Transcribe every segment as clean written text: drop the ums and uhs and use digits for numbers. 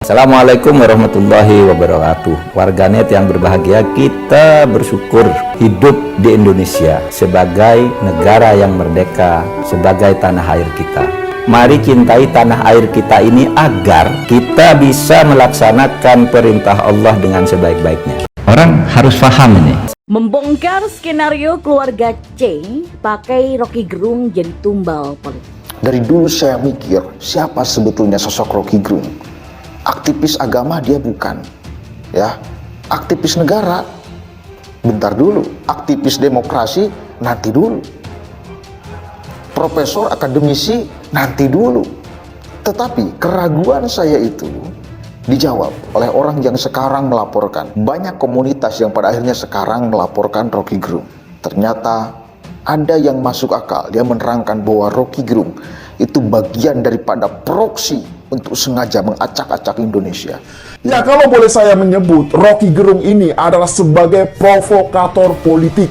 Assalamualaikum warahmatullahi wabarakatuh. Warganet yang berbahagia, kita bersyukur hidup di Indonesia sebagai negara yang merdeka, sebagai tanah air kita. Mari cintai tanah air kita ini agar kita bisa melaksanakan perintah Allah dengan sebaik-baiknya. Orang harus paham ini. Membongkar skenario keluarga C pakai Rocky Gerung jadi tumbal politik. Dari dulu saya mikir, siapa sebetulnya sosok Rocky Gerung? Aktivis agama dia bukan, ya. Aktivis negara, bentar dulu. Aktivis demokrasi, nanti dulu. Profesor akademisi, nanti dulu. Tetapi keraguan saya itu dijawab oleh orang yang sekarang melaporkan. Banyak komunitas yang pada akhirnya sekarang melaporkan Rocky Gerung. Ternyata ada yang masuk akal. Dia menerangkan bahwa Rocky Gerung itu bagian daripada proksi untuk sengaja mengacak-acak Indonesia. Ya, kalau boleh saya menyebut, Rocky Gerung ini adalah sebagai provokator politik.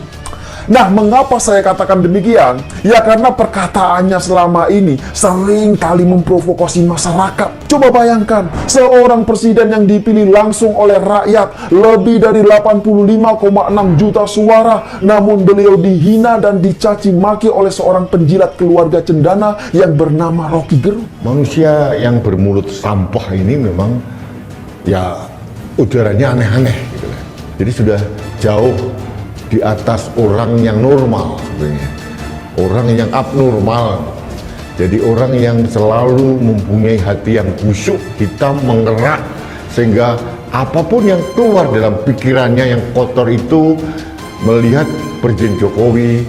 Nah, mengapa saya katakan demikian? Ya, karena perkataannya selama ini sering kali memprovokasi masyarakat. Coba bayangkan, seorang presiden yang dipilih langsung oleh rakyat, lebih dari 85,6 juta suara, namun beliau dihina dan dicaci maki oleh seorang penjilat keluarga cendana yang bernama Rocky Gerung. Manusia yang bermulut sampah ini memang ya udaranya aneh-aneh gitu. Jadi sudah jauh di atas orang yang normal sebenarnya. Orang yang abnormal. Jadi orang yang selalu mempunyai hati yang busuk, hitam, mengerak, sehingga apapun yang keluar dalam pikirannya yang kotor itu, melihat Presiden Jokowi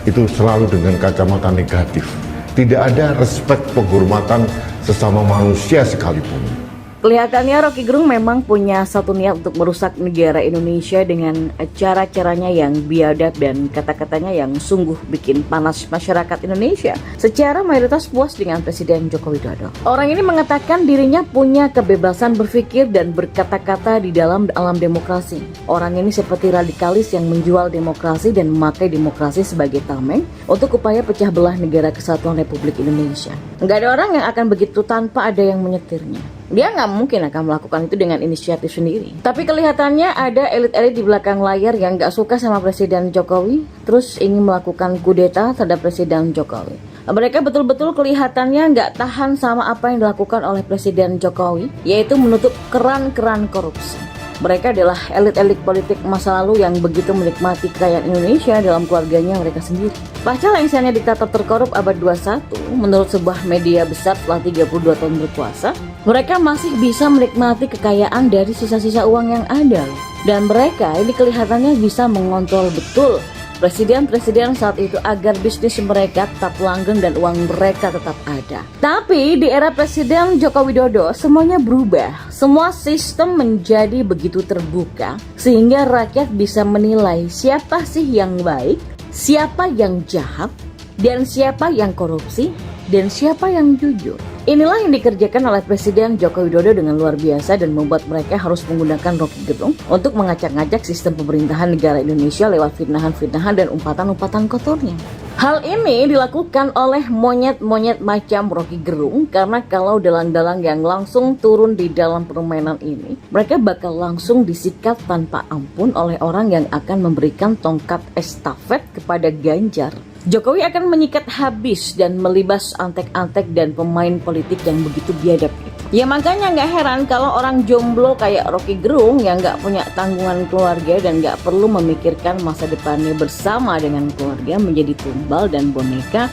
itu selalu dengan kacamata negatif. Tidak ada respek penghormatan sesama manusia sekalipun. Kelihatannya Rocky Gerung memang punya satu niat untuk merusak negara Indonesia dengan cara-caranya yang biadab dan kata-katanya yang sungguh bikin panas masyarakat Indonesia. Secara mayoritas puas dengan Presiden Joko Widodo. Orang ini mengatakan dirinya punya kebebasan berpikir dan berkata-kata di dalam alam demokrasi. Orang ini seperti radikalis yang menjual demokrasi dan memakai demokrasi sebagai tameng untuk upaya pecah belah negara kesatuan Republik Indonesia. Nggak ada orang yang akan begitu tanpa ada yang menyetirnya. Dia nggak mungkin akan melakukan itu dengan inisiatif sendiri. Tapi kelihatannya ada elit-elit di belakang layar yang nggak suka sama Presiden Jokowi, terus ingin melakukan kudeta terhadap Presiden Jokowi. Mereka betul-betul kelihatannya nggak tahan sama apa yang dilakukan oleh Presiden Jokowi, yaitu menutup keran-keran korupsi. Mereka adalah elit-elit politik masa lalu yang begitu menikmati kekayaan Indonesia dalam keluarganya mereka sendiri. Pasca lengsernya diktator terkorup abad 21, menurut sebuah media besar setelah 32 tahun berkuasa, mereka masih bisa menikmati kekayaan dari sisa-sisa uang yang ada. Dan mereka ini kelihatannya bisa mengontrol betul presiden-presiden saat itu agar bisnis mereka tetap langgeng dan uang mereka tetap ada. Tapi di era Presiden Joko Widodo semuanya berubah. Semua sistem menjadi begitu terbuka sehingga rakyat bisa menilai siapa sih yang baik, siapa yang jahat, dan siapa yang korupsi, dan siapa yang jujur. Inilah yang dikerjakan oleh Presiden Joko Widodo dengan luar biasa dan membuat mereka harus menggunakan Rocky Gerung untuk mengacak-ngacak sistem pemerintahan negara Indonesia lewat fitnahan-fitnahan dan umpatan-umpatan kotornya. Hal ini dilakukan oleh monyet-monyet macam Rocky Gerung karena kalau dalang-dalang yang langsung turun di dalam permainan ini, mereka bakal langsung disikat tanpa ampun oleh orang yang akan memberikan tongkat estafet kepada Ganjar. Jokowi akan menyikat habis dan melibas antek-antek dan pemain politik yang begitu biadab itu. Ya makanya nggak heran kalau orang jomblo kayak Rocky Gerung yang nggak punya tanggungan keluarga dan nggak perlu memikirkan masa depannya bersama dengan keluarga menjadi tumbal dan boneka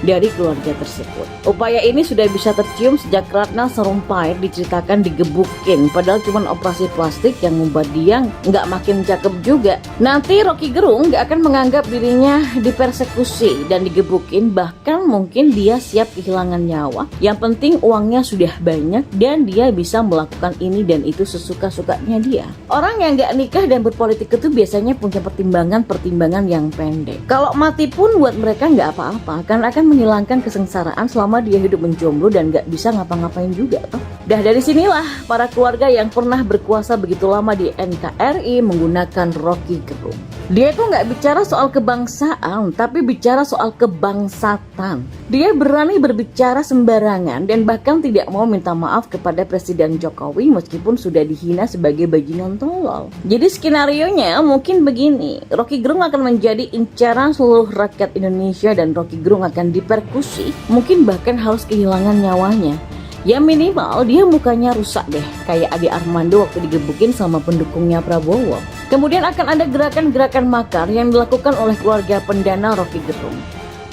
dari keluarga tersebut. Upaya ini sudah bisa tercium sejak Ratna Sarumpait diceritakan digebukin, padahal cuma operasi plastik yang membuat dia nggak makin cakep juga. Nanti Rocky Gerung nggak akan menganggap dirinya dipersekusi dan digebukin, bahkan mungkin dia siap kehilangan nyawa. Yang penting uangnya sudah banyak dan dia bisa melakukan ini dan itu sesuka-sukanya dia. Orang yang nggak nikah dan berpolitik itu biasanya punya pertimbangan yang pendek. Kalau mati pun buat mereka nggak apa-apa, karena akan menghilangkan kesengsaraan selama dia hidup menjomblo dan gak bisa ngapa-ngapain juga toh. Dah dari sinilah para keluarga yang pernah berkuasa begitu lama di NKRI menggunakan Rocky Gerung. Dia tuh nggak bicara soal kebangsaan, tapi bicara soal kebangsatan. Dia berani berbicara sembarangan dan bahkan tidak mau minta maaf kepada Presiden Jokowi meskipun sudah dihina sebagai bajingan tolol. Jadi skenarionya mungkin begini, Rocky Gerung akan menjadi incaran seluruh rakyat Indonesia dan Rocky Gerung akan dipersekusi, mungkin bahkan harus kehilangan nyawanya. Ya minimal dia mukanya rusak deh, kayak Ade Armando waktu digebukin sama pendukungnya Prabowo. Kemudian akan ada gerakan-gerakan makar yang dilakukan oleh keluarga pendana Rocky Gerung.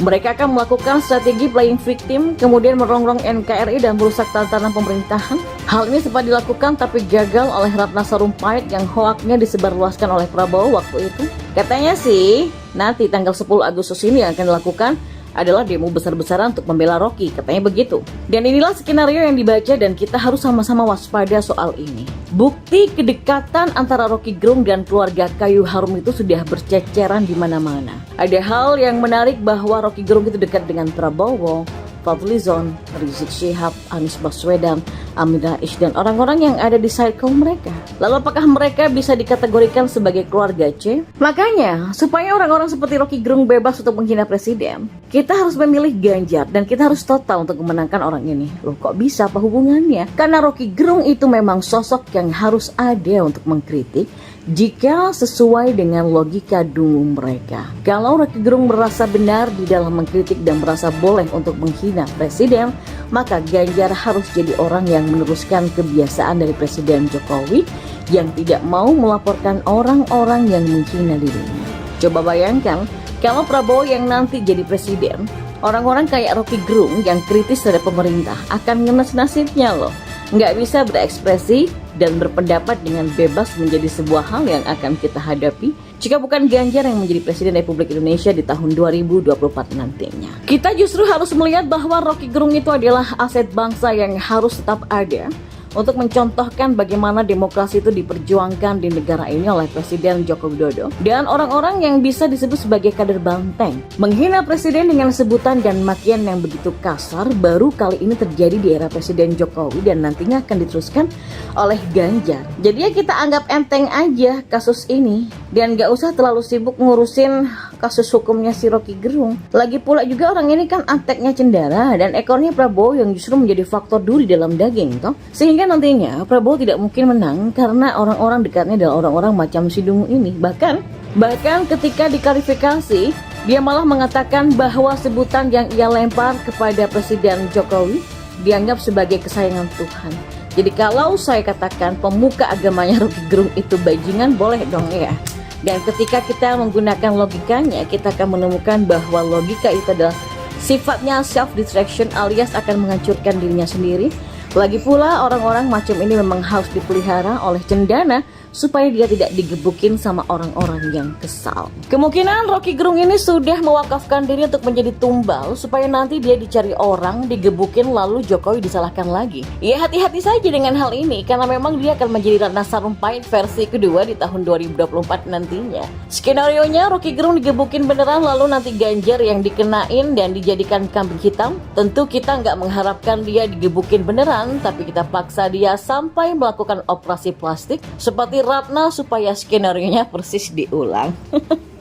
Mereka akan melakukan strategi playing victim, kemudian merongrong NKRI dan merusak tatanan pemerintahan. Hal ini sempat dilakukan tapi gagal oleh Ratna Sarumpait yang hoaknya disebarluaskan oleh Prabowo waktu itu. Katanya sih, nanti tanggal 10 Agustus ini yang akan dilakukan adalah demo besar-besaran untuk membela Rocky, katanya begitu. Dan inilah skenario yang dibaca dan kita harus sama-sama waspada soal ini. Bukti kedekatan antara Rocky Gerung dan keluarga Kayu Harum itu sudah berceceran di mana-mana. Ada hal yang menarik bahwa Rocky Gerung itu dekat dengan Prabowo, Fadlizon, Rizik Syihab, Anies Baswedan, Amin Rais dan orang-orang yang ada di circle mereka. Lalu apakah mereka bisa dikategorikan sebagai keluarga C? Makanya, supaya orang-orang seperti Rocky Gerung bebas untuk menghina presiden, kita harus memilih Ganjar dan kita harus total untuk memenangkan orang ini. Loh kok bisa, apa hubungannya? Karena Rocky Gerung itu memang sosok yang harus ada untuk mengkritik jika sesuai dengan logika dungu mereka. Kalau Rocky Gerung merasa benar di dalam mengkritik dan merasa boleh untuk menghina presiden, maka Ganjar harus jadi orang yang meneruskan kebiasaan dari Presiden Jokowi yang tidak mau melaporkan orang-orang yang menghina dirinya. Coba bayangkan kalau Prabowo yang nanti jadi presiden, orang-orang kayak Rocky Gerung yang kritis terhadap pemerintah akan ngenes nasibnya loh. Nggak bisa berekspresi dan berpendapat dengan bebas menjadi sebuah hal yang akan kita hadapi jika bukan Ganjar yang menjadi Presiden Republik Indonesia di tahun 2024 nantinya. Kita justru harus melihat bahwa Rocky Gerung itu adalah aset bangsa yang harus tetap ada untuk mencontohkan bagaimana demokrasi itu diperjuangkan di negara ini oleh Presiden Joko Widodo dan orang-orang yang bisa disebut sebagai kader banteng. Menghina presiden dengan sebutan dan makian yang begitu kasar baru kali ini terjadi di era Presiden Jokowi dan nantinya akan diteruskan oleh Ganjar. Jadi ya kita anggap enteng aja kasus ini dan gak usah terlalu sibuk ngurusin kasus hukumnya si Rocky Gerung. Lagi pula juga orang ini kan anteknya cendara dan ekornya Prabowo yang justru menjadi faktor duri dalam daging toh. Sehingga nantinya Prabowo tidak mungkin menang karena orang-orang dekatnya adalah orang-orang macam si dungu ini. Bahkan ketika diklarifikasi, dia malah mengatakan bahwa sebutan yang ia lempar kepada Presiden Jokowi dianggap sebagai kesayangan Tuhan. Jadi kalau saya katakan pemuka agamanya Rocky Gerung itu bajingan, boleh dong ya. Dan ketika kita menggunakan logikanya, kita akan menemukan bahwa logika itu adalah sifatnya self-destruction alias akan menghancurkan dirinya sendiri. Lagi pula orang-orang macam ini memang harus dipelihara oleh cendana supaya dia tidak digebukin sama orang-orang yang kesal. Kemungkinan Rocky Gerung ini sudah mewakafkan diri untuk menjadi tumbal supaya nanti dia dicari orang, digebukin lalu Jokowi disalahkan lagi. Ya hati-hati saja dengan hal ini karena memang dia akan menjadi Ratna Sarumpait versi kedua di tahun 2024 nantinya. Skenarionya Rocky Gerung digebukin beneran lalu nanti Ganjar yang dikenain dan dijadikan kambing hitam. Tentu kita nggak mengharapkan dia digebukin beneran, tapi kita paksa dia sampai melakukan operasi plastik seperti Ratna supaya skenarionya persis diulang.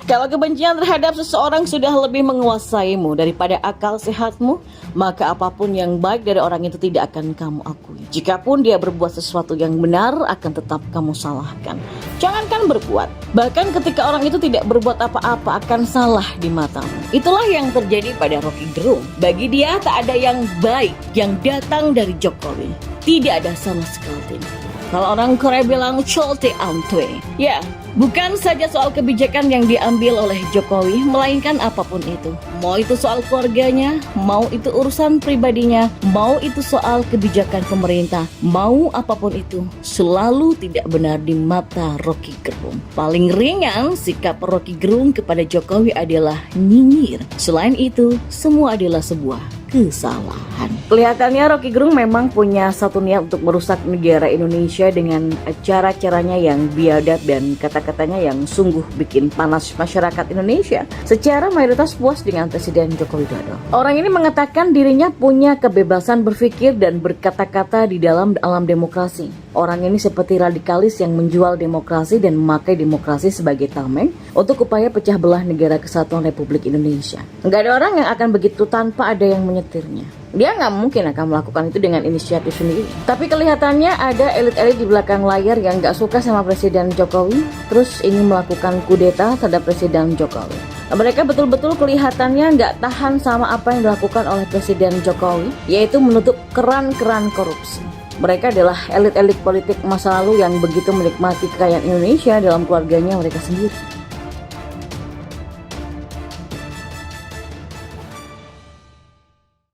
Kalau kebencian terhadap seseorang sudah lebih menguasaimu daripada akal sehatmu, maka apapun yang baik dari orang itu tidak akan kamu akui. Jikapun dia berbuat sesuatu yang benar, akan tetap kamu salahkan. Jangankan berbuat, bahkan ketika orang itu tidak berbuat apa-apa akan salah di matamu. Itulah yang terjadi pada Rocky Gerung. Bagi dia tak ada yang baik yang datang dari Jokowi. Tidak ada sama sekali. Kalau orang Korea bilang cholte antwe. Ya, bukan saja soal kebijakan yang diambil oleh Jokowi, melainkan apapun itu. Mau itu soal keluarganya, mau itu urusan pribadinya, mau itu soal kebijakan pemerintah, mau apapun itu, selalu tidak benar di mata Rocky Gerung. Paling ringan sikap Rocky Gerung kepada Jokowi adalah nyinyir. Selain itu, semua adalah sebuah kesalahan. Kelihatannya Rocky Gerung memang punya satu niat untuk merusak negara Indonesia dengan cara-caranya yang biadab dan kata-katanya yang sungguh bikin panas masyarakat Indonesia. Secara mayoritas puas dengan Presiden Joko Widodo. Orang ini mengatakan dirinya punya kebebasan berpikir dan berkata-kata di dalam alam demokrasi. Orang ini seperti radikalis yang menjual demokrasi dan memakai demokrasi sebagai tameng untuk upaya pecah belah negara kesatuan Republik Indonesia. Nggak ada orang yang akan begitu tanpa ada yang menyetirnya. Dia nggak mungkin akan melakukan itu dengan inisiatif sendiri. Tapi kelihatannya ada elit-elit di belakang layar yang nggak suka sama Presiden Jokowi, terus ingin melakukan kudeta terhadap Presiden Jokowi. Mereka betul-betul kelihatannya nggak tahan sama apa yang dilakukan oleh Presiden Jokowi, yaitu menutup keran-keran korupsi. Mereka adalah elit-elit politik masa lalu yang begitu menikmati kekayaan Indonesia dalam keluarganya mereka sendiri.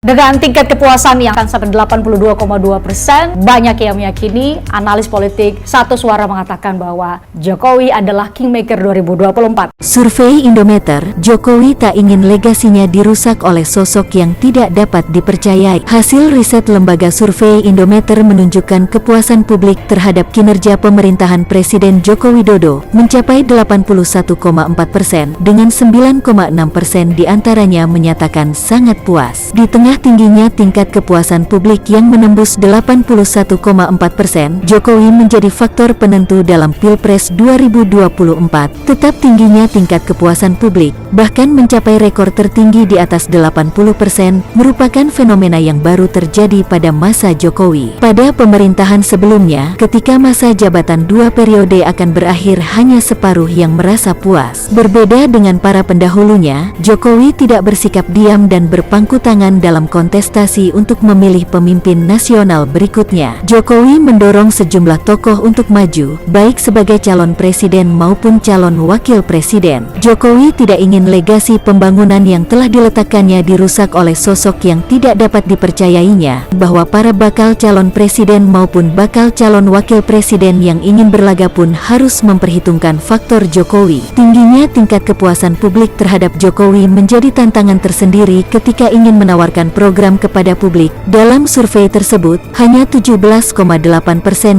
Dengan tingkat kepuasan yang akan sampai 82,2%, banyak yang meyakini analis politik satu suara mengatakan bahwa Jokowi adalah Kingmaker 2024. Survei Indometer, Jokowi tak ingin legasinya dirusak oleh sosok yang tidak dapat dipercayai. Hasil riset lembaga survei Indometer menunjukkan kepuasan publik terhadap kinerja pemerintahan Presiden Joko Widodo mencapai 81,4%, dengan 9,6% diantaranya menyatakan sangat puas. Di tengah tingginya tingkat kepuasan publik yang menembus 81,4%, Jokowi menjadi faktor penentu dalam Pilpres 2024. Tetap tingginya tingkat kepuasan publik, bahkan mencapai rekor tertinggi di atas 80%, merupakan fenomena yang baru terjadi pada masa Jokowi. Pada pemerintahan sebelumnya, ketika masa jabatan 2 periode akan berakhir, hanya separuh yang merasa puas. Berbeda dengan para pendahulunya, Jokowi tidak bersikap diam dan berpangku tangan dalam kontestasi untuk memilih pemimpin nasional berikutnya. Jokowi mendorong sejumlah tokoh untuk maju, baik sebagai calon presiden maupun calon wakil presiden. Jokowi tidak ingin legasi pembangunan yang telah diletakkannya dirusak oleh sosok yang tidak dapat dipercayainya, bahwa para bakal calon presiden maupun bakal calon wakil presiden yang ingin berlaga pun harus memperhitungkan faktor Jokowi. Tingginya tingkat kepuasan publik terhadap Jokowi menjadi tantangan tersendiri ketika ingin menawarkan program kepada publik. Dalam survei tersebut, hanya 17,8%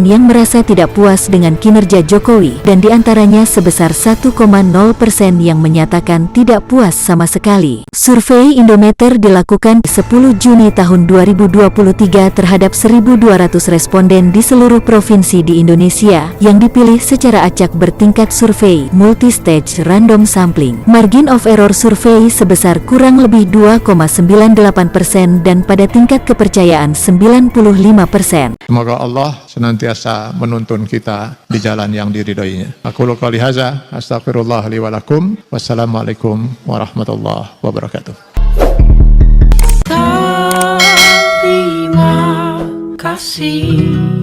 yang merasa tidak puas dengan kinerja Jokowi, dan diantaranya sebesar 1,0% yang menyatakan tidak puas sama sekali. Survei Indometer dilakukan 10 Juni tahun 2023 terhadap 1.200 responden di seluruh provinsi di Indonesia yang dipilih secara acak bertingkat survei multi-stage random sampling. Margin of error survei sebesar kurang lebih 2,98% dan pada tingkat kepercayaan 95%. Semoga Allah senantiasa menuntun kita di jalan yang diridhoinya. Aku qouli hadza, astaghfirullah li wa lakum. Wassalamualaikum warahmatullahi wabarakatuh. Terima kasih.